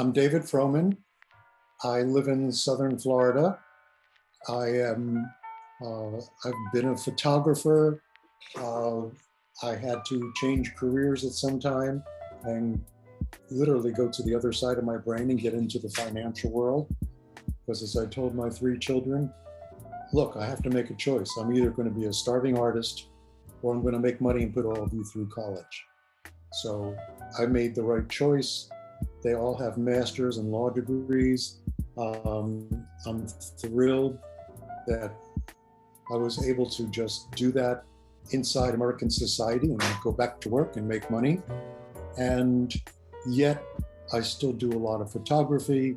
I'm David Frohman. I live in Southern Florida. I've been a photographer. I had to change careers at some time and literally go to the other side of my brain and get into the financial world. Because as I told my 3 children, look, I have to make a choice. I'm either going to be a starving artist or I'm going to make money and put all of you through college. So I made the right choice. They all have master's and law degrees. I'm thrilled that I was able to just do that inside American society and go back to work and make money. And yet I still do a lot of photography.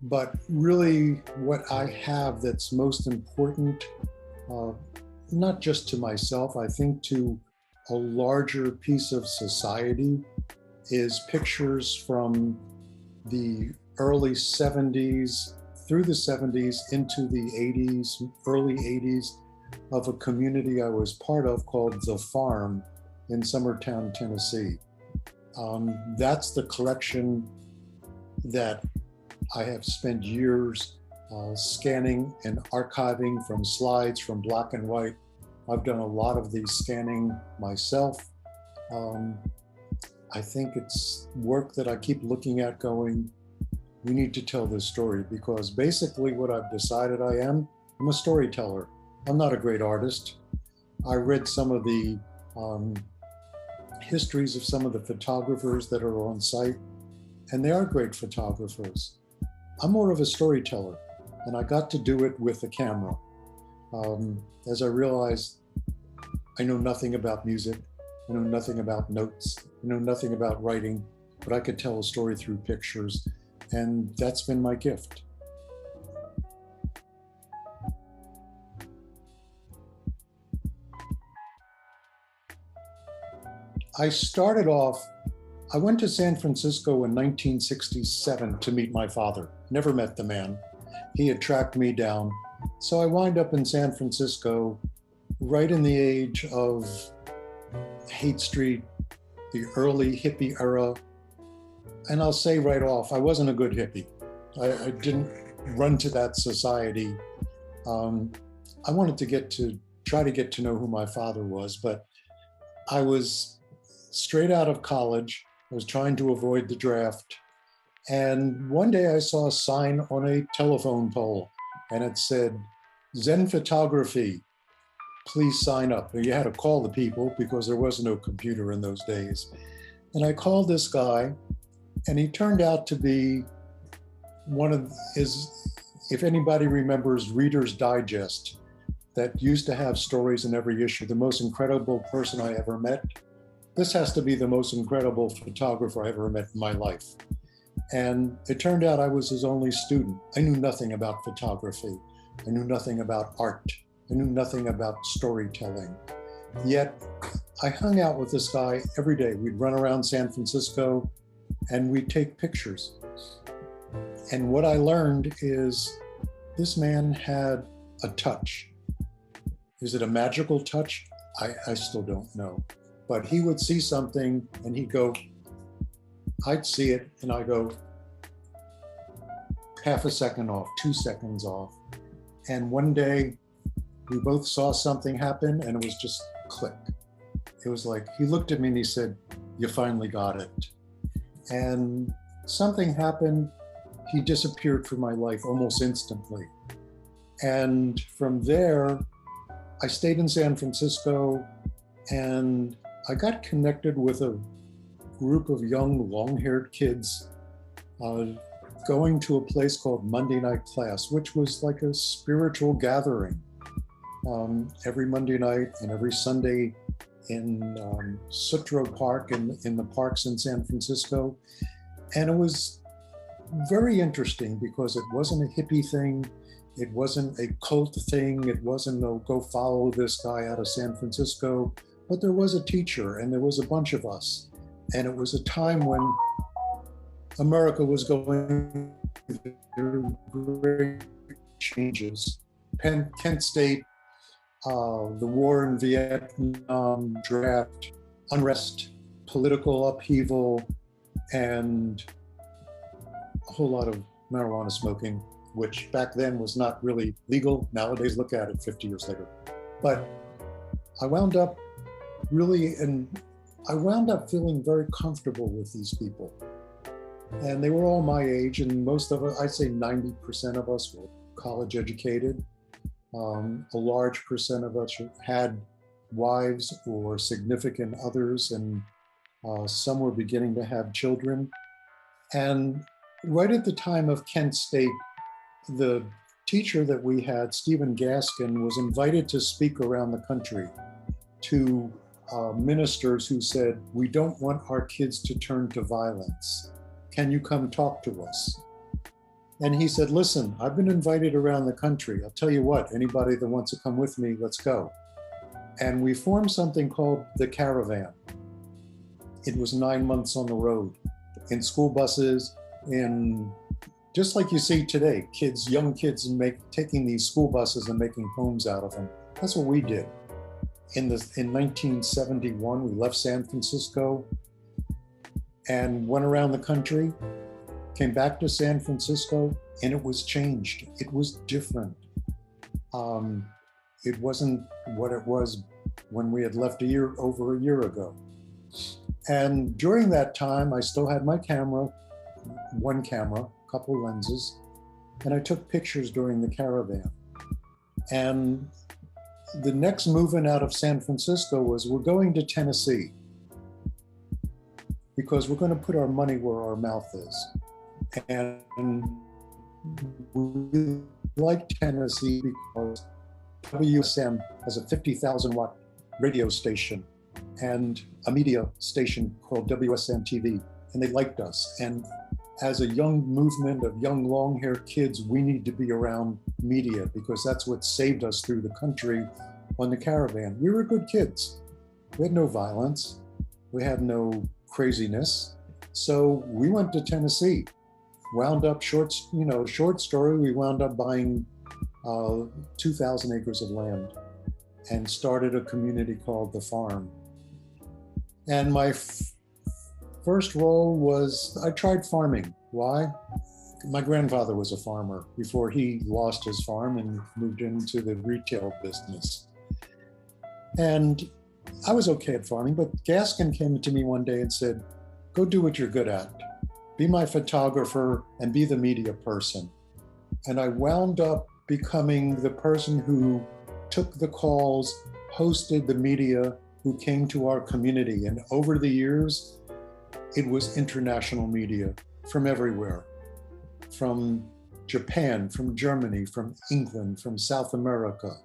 But really what I have that's most important, not just to myself, I think to a larger piece of society, is pictures from the early 70s through the 70s into the 80s, early 80s, of a community I was part of called The Farm in Summertown, Tennessee. That's the collection that I have spent years scanning and archiving from slides, from black and white. I've done a lot of the scanning myself. I think it's work that I keep looking at going, we need to tell this story, because basically what I've decided I'm a storyteller. I'm not a great artist. I read some of the histories of some of the photographers that are on site, and they are great photographers. I'm more of a storyteller, and I got to do it with a camera. As I realized, I know nothing about music, I know nothing about notes, I know nothing about writing, but I could tell a story through pictures, and that's been my gift. I started off, I went to San Francisco in 1967 to meet my father. Never met the man. He had tracked me down. So I wind up in San Francisco right in the age of Haight Street, the early hippie era. And I'll say right off, I wasn't a good hippie. I didn't run to that society. I wanted to try to get to know who my father was, but I was straight out of college. I was trying to avoid the draft. And one day I saw a sign on a telephone pole, and it said, Zen Photography, please sign up. And you had to call the people because there was no computer in those days. And I called this guy, and he turned out to be one of his, if anybody remembers Reader's Digest, that used to have stories in every issue, the most incredible person I ever met. This has to be the most incredible photographer I ever met in my life. And it turned out I was his only student. I knew nothing about photography. I knew nothing about art. I knew nothing about storytelling. Yet I hung out with this guy every day. We'd run around San Francisco and we'd take pictures. And what I learned is this man had a touch. Is it a magical touch? I still don't know. But he would see something and he'd go, I'd see it and I go, half a second off, 2 seconds off. And one day we both saw something happen and it was just click. It was like, he looked at me and he said, you finally got it. And something happened. He disappeared from my life almost instantly. And from there, I stayed in San Francisco and I got connected with a group of young, long-haired kids going to a place called Monday Night Class, which was like a spiritual gathering every Monday night and every Sunday in Sutro Park in the parks in San Francisco. And it was very interesting because it wasn't a hippie thing. It wasn't a cult thing. It wasn't a go follow this guy out of San Francisco. But there was a teacher and there was a bunch of us. And it was a time when America was going through great changes. Kent State, the war in Vietnam, draft, unrest, political upheaval, and a whole lot of marijuana smoking, which back then was not really legal. Nowadays, look at it 50 years later. But I wound up feeling very comfortable with these people. And they were all my age, and most of us, I'd say 90% of us were college educated. A large percent of us had wives or significant others, and some were beginning to have children. And right at the time of Kent State, the teacher that we had, Stephen Gaskin, was invited to speak around the country to ministers who said, "We don't want our kids to turn to violence. Can you come talk to us?" And he said, "Listen, I've been invited around the country. I'll tell you what, anybody that wants to come with me, let's go." And we formed something called the Caravan. It was 9 months on the road, in school buses, in just like you see today, kids, young kids taking these school buses and making homes out of them. That's what we did. In 1971, we left San Francisco and went around the country, came back to San Francisco, and it was changed. It was different. It wasn't what it was when we had left over a year ago. And during that time, I still had my camera, one camera, a couple lenses, and I took pictures during the Caravan. And the next movement out of San Francisco was, we're going to Tennessee because we're going to put our money where our mouth is. And we like Tennessee because WSM has a 50,000 watt radio station and a media station called WSM TV, and they liked us. And as a young movement of young long-haired kids, we need to be around media because that's what saved us through the country on the Caravan. We were good kids. We had no violence. We had no craziness. So we went to Tennessee, wound up short story, we wound up buying 2,000 acres of land and started a community called The Farm. And my first role was, I tried farming. Why? My grandfather was a farmer before he lost his farm and moved into the retail business. And I was okay at farming, but Gaskin came to me one day and said, "Go do what you're good at. Be my photographer and be the media person." And I wound up becoming the person who took the calls, hosted the media, who came to our community. And over the years, it was international media from everywhere, from Japan, from Germany, from England, from South America,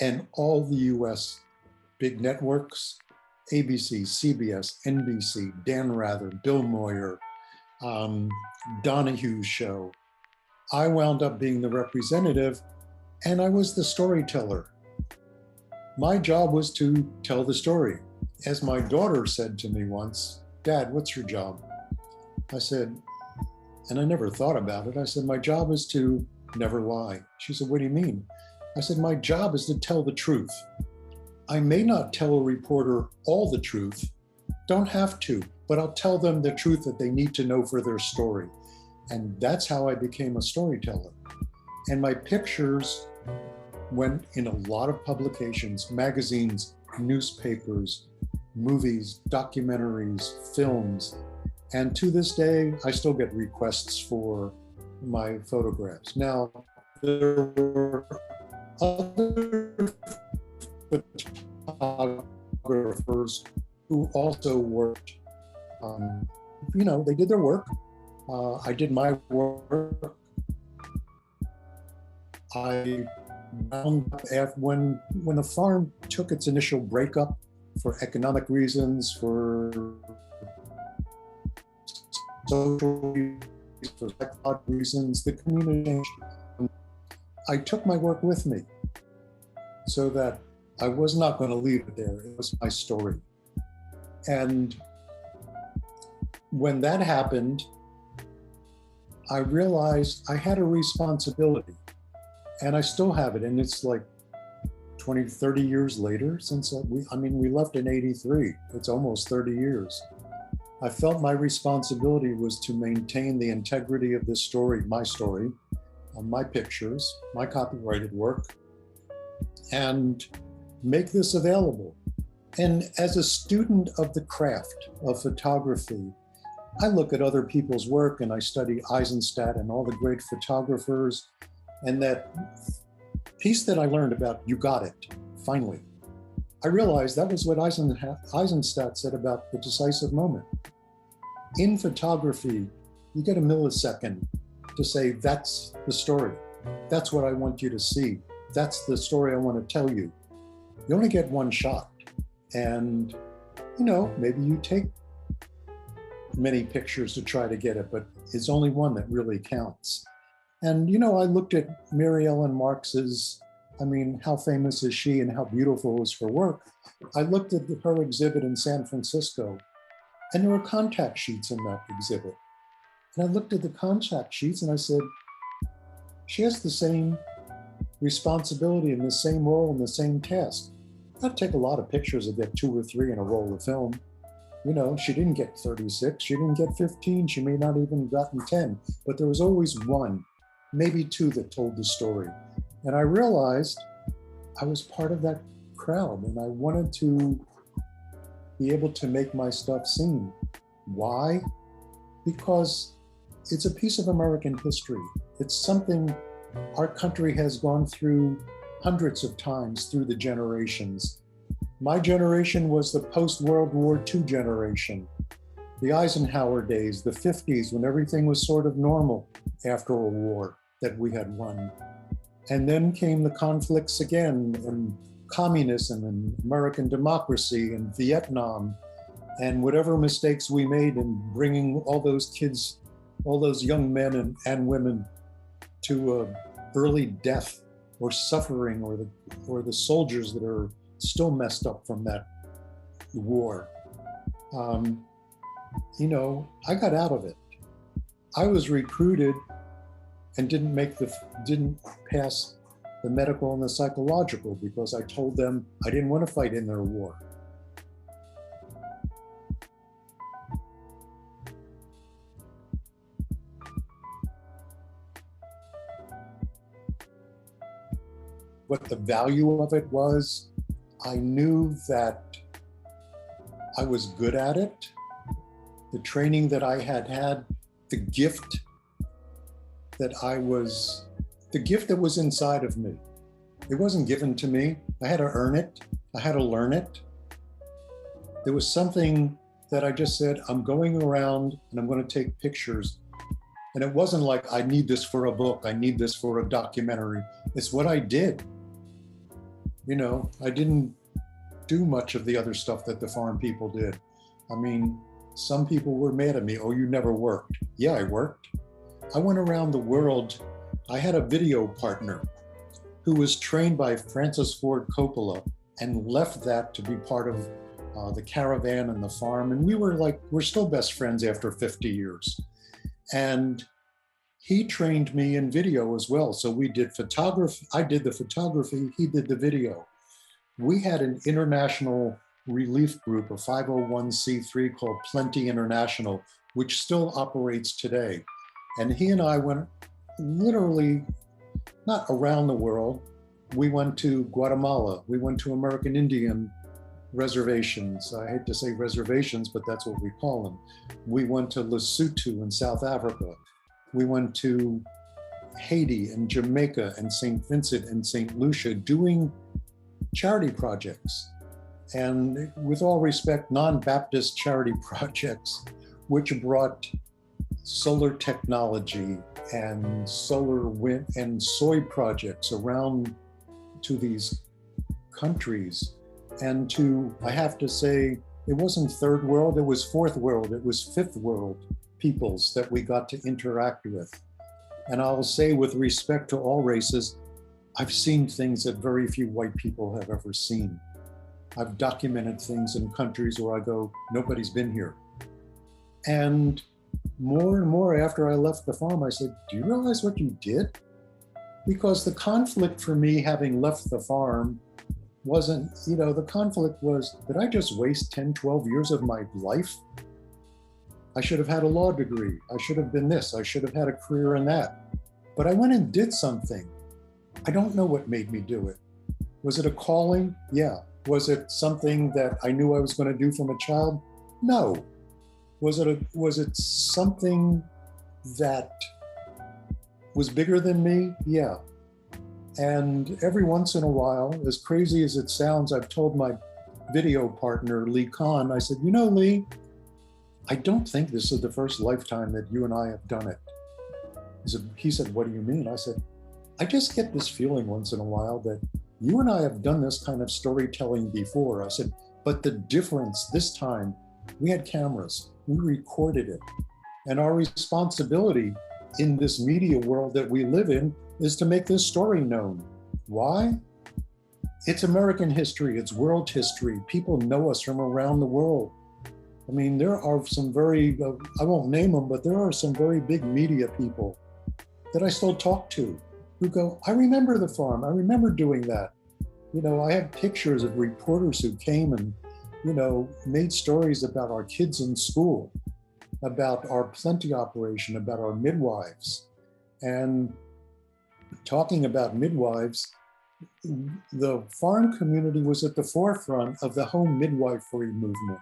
and all the US big networks, ABC, CBS, NBC, Dan Rather, Bill Moyer, Donahue's show. I wound up being the representative, and I was the storyteller. My job was to tell the story. As my daughter said to me once, "Dad, what's your job?" I said, and I never thought about it, I said, "My job is to never lie." She said, "What do you mean?" I said, "My job is to tell the truth. I may not tell a reporter all the truth, don't have to, but I'll tell them the truth that they need to know for their story." And that's how I became a storyteller. And my pictures went in a lot of publications, magazines, newspapers, movies, documentaries, films. And to this day, I still get requests for my photographs. Now, there were other photographers who also worked, they did their work. I did my work. I wound up when the farm took its initial breakup for economic reasons, for social reasons, for psychological reasons, the community changed. I took my work with me so that I was not going to leave it there. It was my story. And when that happened, I realized I had a responsibility, and I still have it. And it's like 20, 30 years later since we left in '83. It's almost 30 years. I felt my responsibility was to maintain the integrity of this story, my pictures, my copyrighted work, and make this available. And as a student of the craft of photography, I look at other people's work and I study Eisenstadt and all the great photographers, and that piece that I learned about, you got it, finally. I realized that was what Eisenstadt said about the decisive moment. In photography, you get a millisecond to say, that's the story. That's what I want you to see. That's the story I want to tell you. You only get one shot. And, maybe you take many pictures to try to get it, but it's only one that really counts. And, I looked at Mary Ellen Marx's, how famous is she and how beautiful is her work? I looked at her exhibit in San Francisco, and there were contact sheets in that exhibit. And I looked at the contact sheets and I said, she has the same responsibility and the same role and the same task. I'd take a lot of pictures and get 2 or 3 in a roll of film. She didn't get 36, she didn't get 15, she may not even gotten 10, but there was always 1, maybe 2 that told the story. And I realized I was part of that crowd and I wanted to be able to make my stuff seen. Why? Because it's a piece of American history. It's something our country has gone through hundreds of times through the generations. My generation was the post-World War II generation, the Eisenhower days, the 50s, when everything was sort of normal after a war that we had won. And then came the conflicts again, and communism and American democracy and Vietnam, and whatever mistakes we made in bringing all those kids, all those young men and women to early death or suffering, or the soldiers that are still messed up from that war. I got out of it. I was recruited and didn't pass the medical and the psychological because I told them I didn't want to fight in their war. What the value of it was, I knew that I was good at it. The training that I had, the gift that was inside of me. It wasn't given to me. I had to earn it. I had to learn it. There was something that I just said, I'm going around and I'm going to take pictures. And it wasn't like, I need this for a book. I need this for a documentary. It's what I did. I didn't do much of the other stuff that the farm people did. Some people were mad at me. Oh, you never worked. Yeah, I worked. I went around the world. I had a video partner who was trained by Francis Ford Coppola and left that to be part of the caravan and the farm. And we're still best friends after 50 years. And he trained me in video as well. So we did photography. I did the photography, he did the video. We had an international relief group, a 501c3 called Plenty International, which still operates today. And he and I went literally, not around the world. We went to Guatemala. We went to American Indian reservations. I hate to say reservations, but that's what we call them. We went to Lesotho in South Africa. We went to Haiti and Jamaica and St. Vincent and St. Lucia doing charity projects. And with all respect, non-Baptist charity projects, which brought solar technology and solar wind and soy projects around to these countries. And I have to say, it wasn't third world, it was fourth world, it was fifth world peoples that we got to interact with. And I'll say, with respect to all races, I've seen things that very few white people have ever seen. I've documented things in countries where I go, nobody's been here. And more after I left the farm, I said, do you realize what you did? Because the conflict for me, having left the farm, wasn't, the conflict was, did I just waste 10, 12 years of my life I should have had a law degree. I should have been this. I should have had a career in that. But I went and did something. I don't know what made me do it. Was it a calling? Yeah. Was it something that I knew I was going to do from a child? No. Was it something that was bigger than me? Yeah. And every once in a while, as crazy as it sounds, I've told my video partner, Lee Kahn, I said, you know, Lee, I don't think this is the first lifetime that you and I have done it. He said, what do you mean? I said, I just get this feeling once in a while that you and I have done this kind of storytelling before. I said, but the difference this time, we had cameras, we recorded it. And our responsibility in this media world that we live in is to make this story known. Why? It's American history, it's world history. People know us from around the world. I mean, there are some very, I won't name them, but there are some very big media people that I still talk to who go, I remember the farm, I remember doing that. You know, I have pictures of reporters who came and, you know, made stories about our kids in school, about our plenty operation, about our midwives. And talking about midwives, the farm community was at the forefront of the home midwifery movement.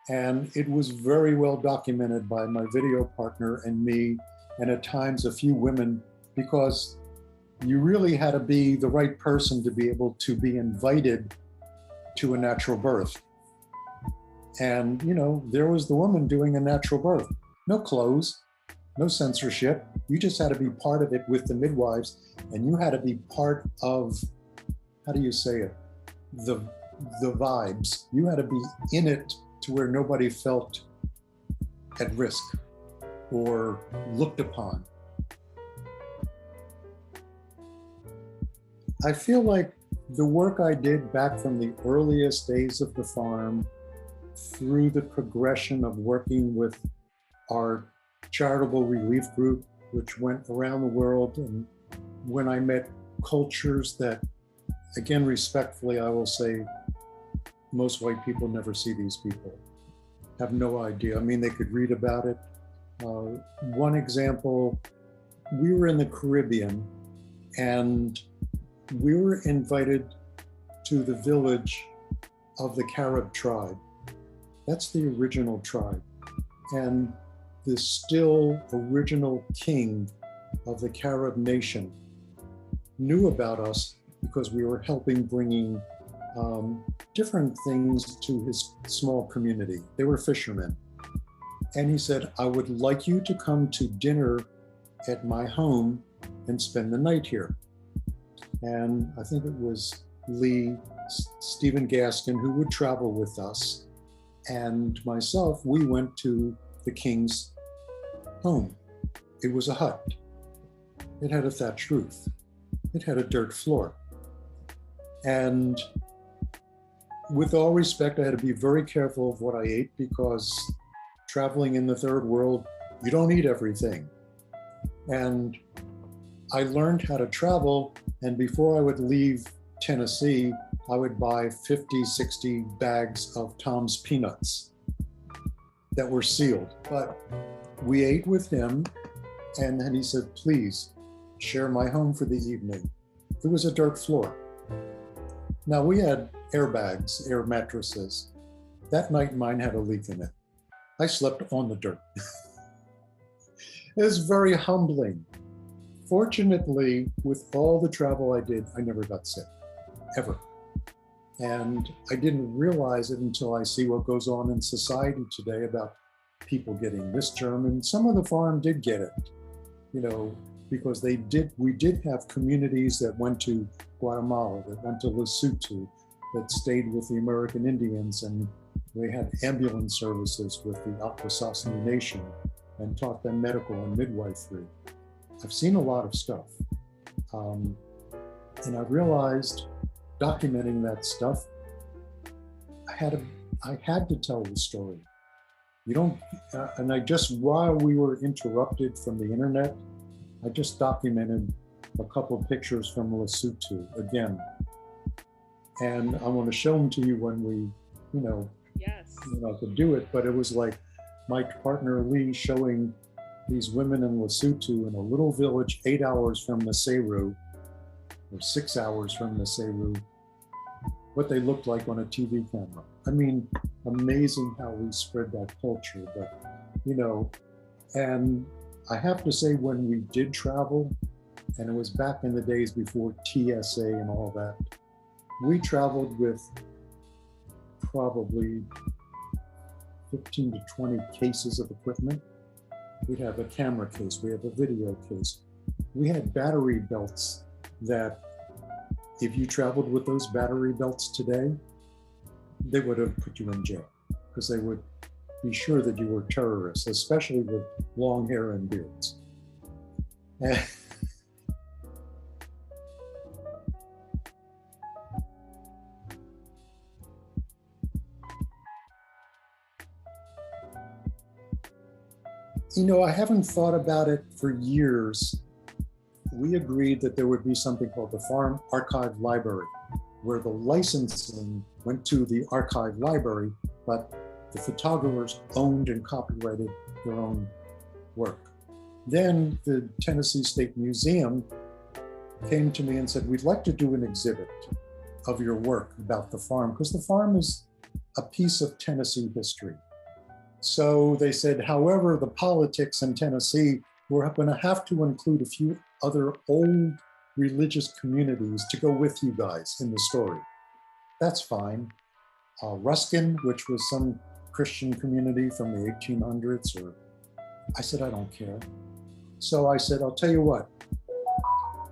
And it was very well documented by my video partner and me, and at times a few women, because you really had to be the right person to be able to be invited to a natural birth. And, you know, there was the woman doing a natural birth. No clothes, no censorship. You just had to be part of it with the midwives, and you had to be part of, how do you say it? The vibes. You had to be in it to where nobody felt at risk or looked upon. I feel like the work I did back from the earliest days of the farm through the progression of working with our charitable relief group, which went around the world, and when I met cultures that, again, respectfully, I will say, most white people never see these people, have no idea. I mean, they could read about it. One example, we were in the Caribbean and we were invited to the village of the Carib tribe. That's the original tribe. And the still original king of the Carib nation knew about us because we were helping bringing different things to his small community. They were fishermen. And he said, I would like you to come to dinner at my home and spend the night here. And I think it was Lee, Stephen Gaskin, who would travel with us, and myself, we went to the king's home. It was a hut. It had a thatched roof. It had a dirt floor. And with all respect, I had to be very careful of what I ate, because traveling in the third world, you don't eat everything. And I learned how to travel, and before I would leave Tennessee, I would buy 50, 60 bags of Tom's peanuts that were sealed. But we ate with him, and then he said, please share my home for the evening. It was a dirt floor. Now, we had airbags, air mattresses. That night, mine had a leak in it. I slept on the dirt. It was very humbling. Fortunately, with all the travel I did, I never got sick, ever. And I didn't realize it until I see what goes on in society today about people getting this germ. And some of the farm did get it, you know, because we did have communities that went to Guatemala, that went to Lesotho, that stayed with the American Indians, and they had ambulance services with the Akwesasne Nation and taught them medical and midwifery. I've seen a lot of stuff. And I realized, documenting that stuff, I had to tell the story. You don't, while we were interrupted from the internet, I just documented a couple of pictures from Lesotho again. And I want to show them to you when we, Yes, could do it. But it was like, my partner Lee showing these women in Lesotho in a little village 8 hours from Maseru, or 6 hours from Maseru, what they looked like on a TV camera. I mean, amazing how we spread that culture, but and I have to say, when we did travel, and it was back in the days before TSA and all that, we traveled with probably 15 to 20 cases of equipment. We'd have a camera case, we have a video case. We had battery belts that, if you traveled with those battery belts today, they would have put you in jail, because they would be sure that you were terrorists, especially with long hair and beards. I haven't thought about it for years. We agreed that there would be something called the Farm Archive Library, where the licensing went to the archive library, but the photographers owned and copyrighted their own work. Then the Tennessee State Museum came to me and said, we'd like to do an exhibit of your work about the farm, because the farm is a piece of Tennessee history. So they said, however, the politics in Tennessee, we're going to have to include a few other old religious communities to go with you guys in the story. That's fine. Ruskin, which was some Christian community from the 1800s, or I said, I don't care. So I said, I'll tell you what,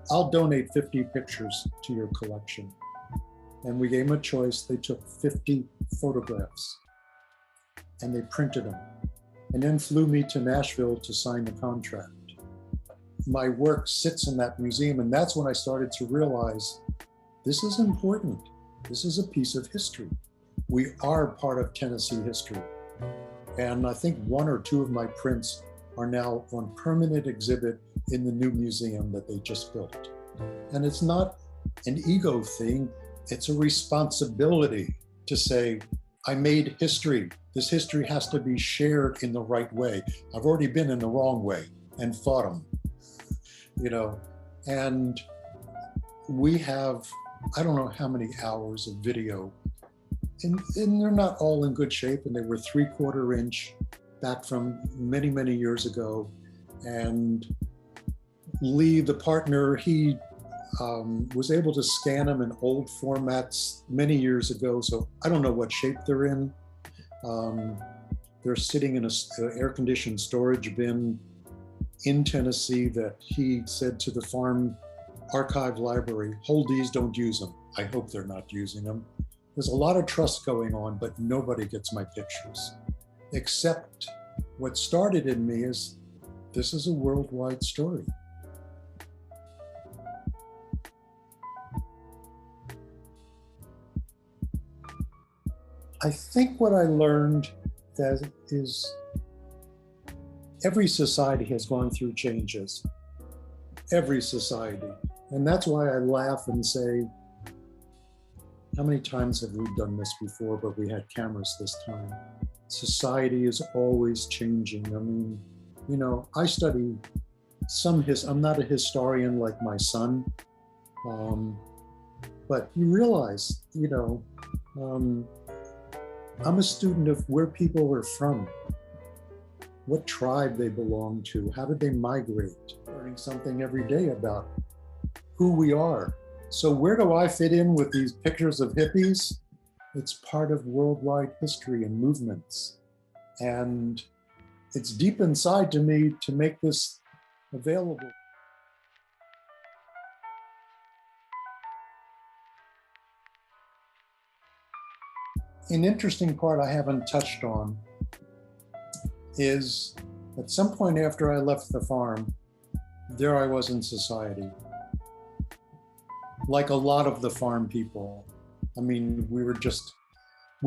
I'll donate 50 pictures to your collection. And we gave them a choice. They took 50 photographs and they printed them, and then flew me to Nashville to sign the contract. My work sits in that museum, and that's when I started to realize this is important. This is a piece of history. We are part of Tennessee history. And I think 1 or 2 of my prints are now on permanent exhibit in the new museum that they just built. And it's not an ego thing, it's a responsibility to say, I made history. This history has to be shared in the right way. I've already been in the wrong way and fought them, and we have, I don't know how many hours of video, and they're not all in good shape, and they were 3/4 inch back from many, many years ago. And Lee, the partner, he was able to scan them in old formats many years ago, so I don't know what shape they're in. They're sitting in an air-conditioned storage bin in Tennessee that he said to the Farm Archive Library, hold these, don't use them. I hope they're not using them. There's a lot of trust going on, but nobody gets my pictures. Except what started in me is, this is a worldwide story. I think what I learned that is every society has gone through changes, every society. And that's why I laugh and say, how many times have we done this before, but we had cameras this time? Society is always changing. I mean, I study I'm not a historian like my son, but you realize, I'm a student of where people are from, what tribe they belong to, how did they migrate, learning something every day about who we are. So where do I fit in with these pictures of hippies? It's part of worldwide history and movements. And it's deep inside to me to make this available. An interesting part I haven't touched on is at some point after I left the farm, there I was in society. Like a lot of the farm people. I mean, we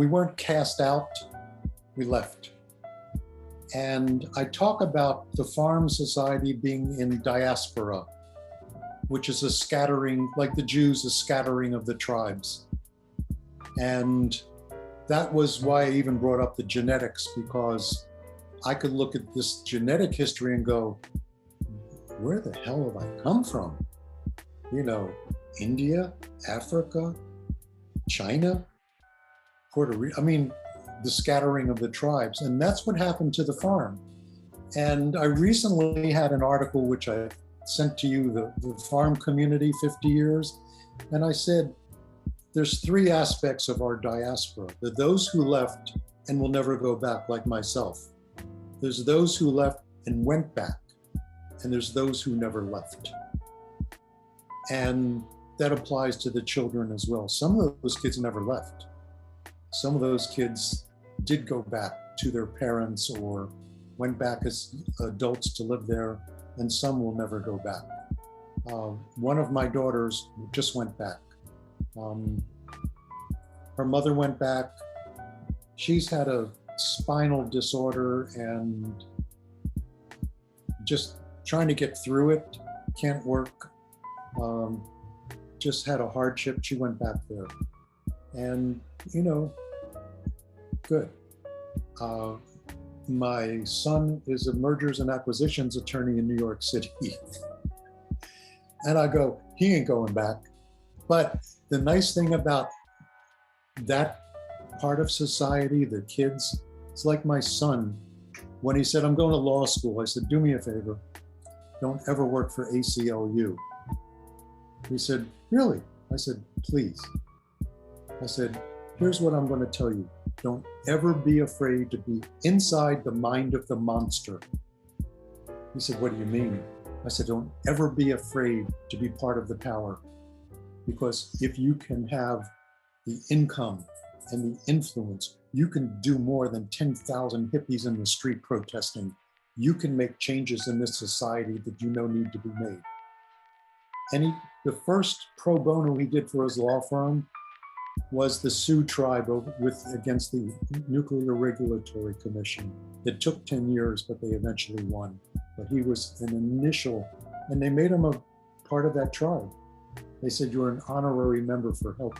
weren't cast out, we left. And I talk about the farm society being in diaspora, which is a scattering, like the Jews, a scattering of the tribes. And that was why I even brought up the genetics, because I could look at this genetic history and go, where the hell have I come from? You know, India, Africa, China, Puerto Rico. I mean, the scattering of the tribes. And that's what happened to the farm. And I recently had an article which I sent to you, the farm community, 50 years. And I said, there's three aspects of our diaspora. There are those who left and will never go back, like myself. There's those who left and went back. And there's those who never left. And that applies to the children as well. Some of those kids never left. Some of those kids did go back to their parents or went back as adults to live there, and some will never go back. One of my daughters just went back. Her mother went back. She's had a spinal disorder and just trying to get through it, can't work. Just had a hardship, she went back there. And, you know, good. My son is a mergers and acquisitions attorney in New York City. And I go, he ain't going back. But the nice thing about that part of society, the kids, it's like my son, when he said, I'm going to law school, I said, do me a favor, don't ever work for ACLU. He said, really? I said, please. I said, here's what I'm going to tell you. Don't ever be afraid to be inside the mind of the monster. He said, what do you mean? I said, don't ever be afraid to be part of the power. Because if you can have the income and the influence, you can do more than 10,000 hippies in the street protesting. You can make changes in this society that you know need to be made. And the first pro bono he did for his law firm was the Sioux tribe against the Nuclear Regulatory Commission. It took 10 years, but they eventually won. But he was an initial, and they made him a part of that tribe. They said, you're an honorary member for help.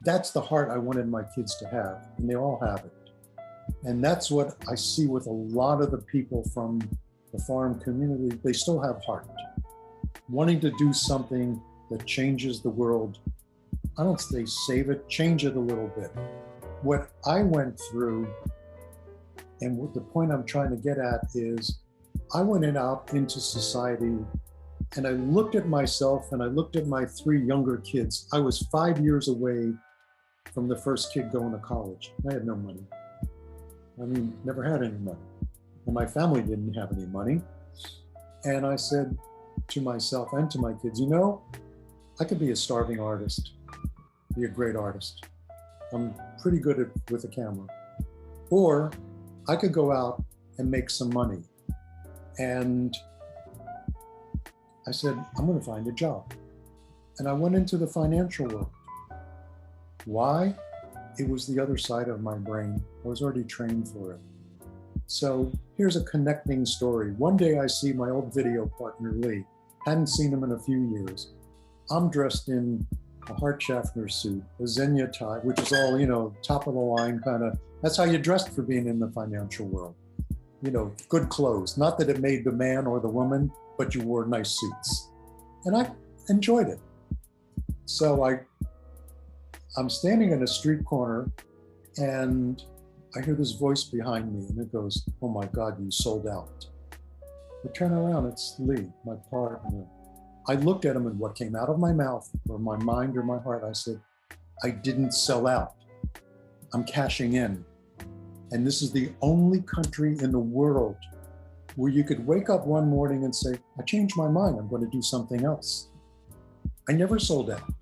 That's the heart I wanted my kids to have, and they all have it. And that's what I see with a lot of the people from the farm community. They still have heart, wanting to do something that changes the world. I don't say save it, change it a little bit. What I went through, and what the point I'm trying to get at is, I went out into society and I looked at myself and I looked at my three younger kids. I was 5 years away from the first kid going to college. I had no money. I mean, never had any money. And my family didn't have any money. And I said to myself and to my kids, you know, I could be a starving artist, be a great artist. I'm pretty good with a camera. Or I could go out and make some money. And I said, I'm going to find a job. And I went into the financial world. Why? It was the other side of my brain. I was already trained for it. So here's a connecting story. One day I see my old video partner, Lee. Hadn't seen him in a few years. I'm dressed in a Hart Schaffner suit, a Xenia tie, which is all, you know, top of the line kind of, that's how you dressed for being in the financial world. You know, good clothes. Not that it made the man or the woman, but you wore nice suits. And I enjoyed it. So I'm standing in a street corner and I hear this voice behind me and it goes, oh my God, you sold out. I turn around, it's Lee, my partner. I looked at him and what came out of my mouth or my mind or my heart, I said, I didn't sell out. I'm cashing in. And this is the only country in the world where you could wake up one morning and say, I changed my mind, I'm going to do something else. I never sold out,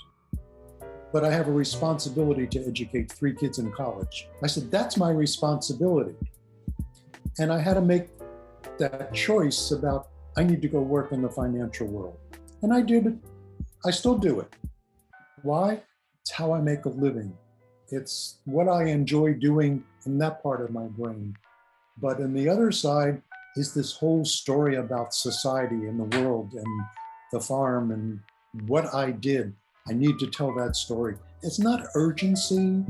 but I have a responsibility to educate 3 kids in college. I said, that's my responsibility. And I had to make that choice about, I need to go work in the financial world. And I did it. I still do it. Why? It's how I make a living. It's what I enjoy doing in that part of my brain. But on the other side is this whole story about society and the world and the farm and what I did. I need to tell that story. It's not urgency.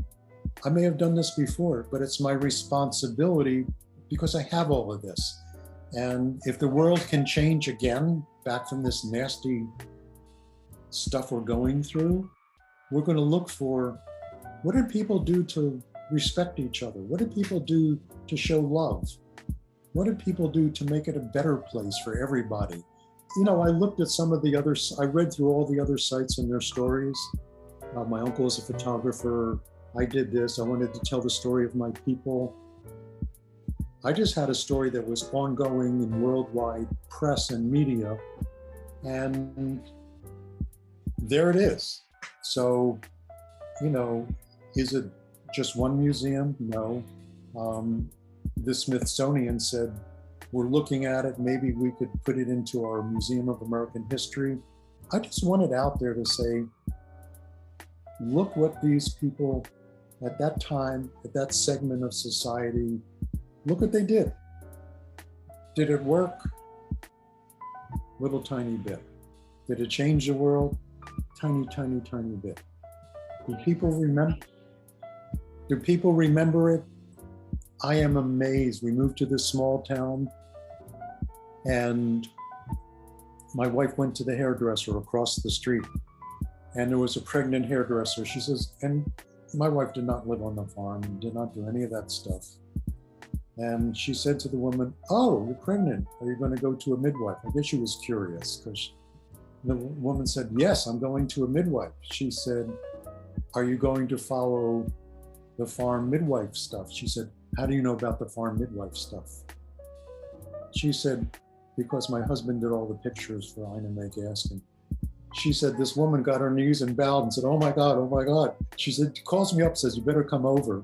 I may have done this before, but it's my responsibility because I have all of this. And if the world can change again, back from this nasty stuff we're going through, we're going to look for, what did people do to respect each other? What did people do to show love? What did people do to make it a better place for everybody? You know, I looked at some of the others, I read through all the other sites and their stories. My uncle is a photographer. I did this. I wanted to tell the story of my people. I just had a story that was ongoing in worldwide press and media. And there it is. So, you know, is it just one museum? No. The Smithsonian said, we're looking at it, maybe we could put it into our Museum of American History. I just want it out there to say, look what these people at that time, at that segment of society, look what they did. Did it work? Little tiny bit. Did it change the world? Tiny, tiny, tiny bit. Do people remember? Do people remember it? I am amazed. We moved to this small town and my wife went to the hairdresser across the street and there was a pregnant hairdresser. She says, and my wife did not live on the farm, did not do any of that stuff. And she said to the woman, oh, you're pregnant. Are you going to go to a midwife? I guess she was curious because the woman said, yes, I'm going to a midwife. She said, are you going to follow the farm midwife stuff? She said, how do you know about the farm midwife stuff? She said, because my husband did all the pictures for Ina May Gaskin. She said, this woman got her knees and bowed and said, oh my God, oh my God. She said, calls me up, says, you better come over.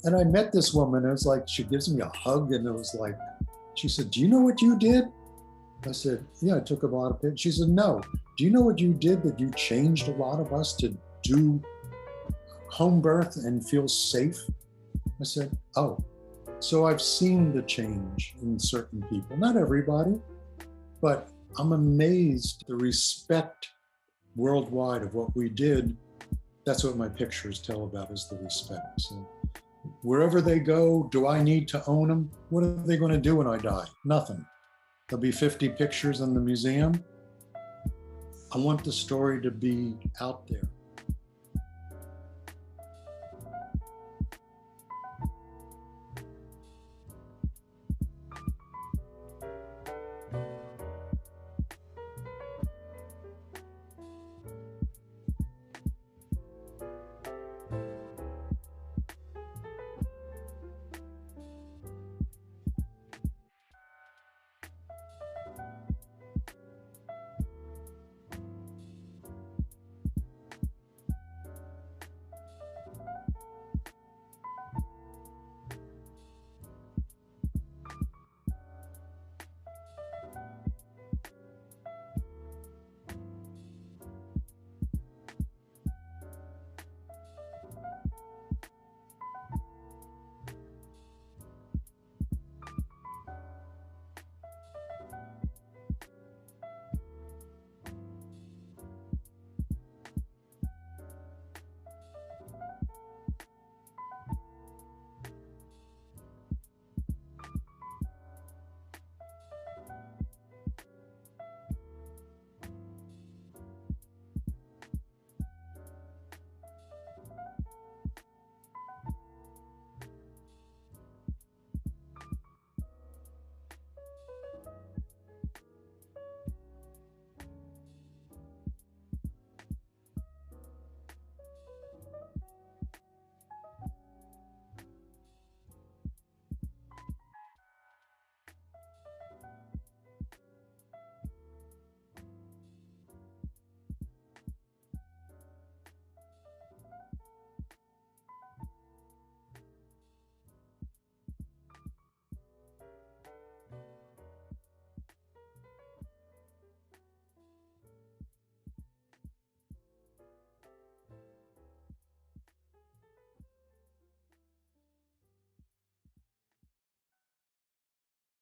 And I met this woman, and it was like, she gives me a hug, and it was like, she said, do you know what you did? I said, yeah, I took a lot of pictures. She said, no, do you know what you did, that you changed a lot of us to do home birth and feel safe? I said, oh, so I've seen the change in certain people, not everybody, but I'm amazed the respect worldwide of what we did. That's what my pictures tell about, is the respect. So wherever they go, do I need to own them? What are they going to do when I die? Nothing. There'll be 50 pictures in the museum. I want the story to be out there.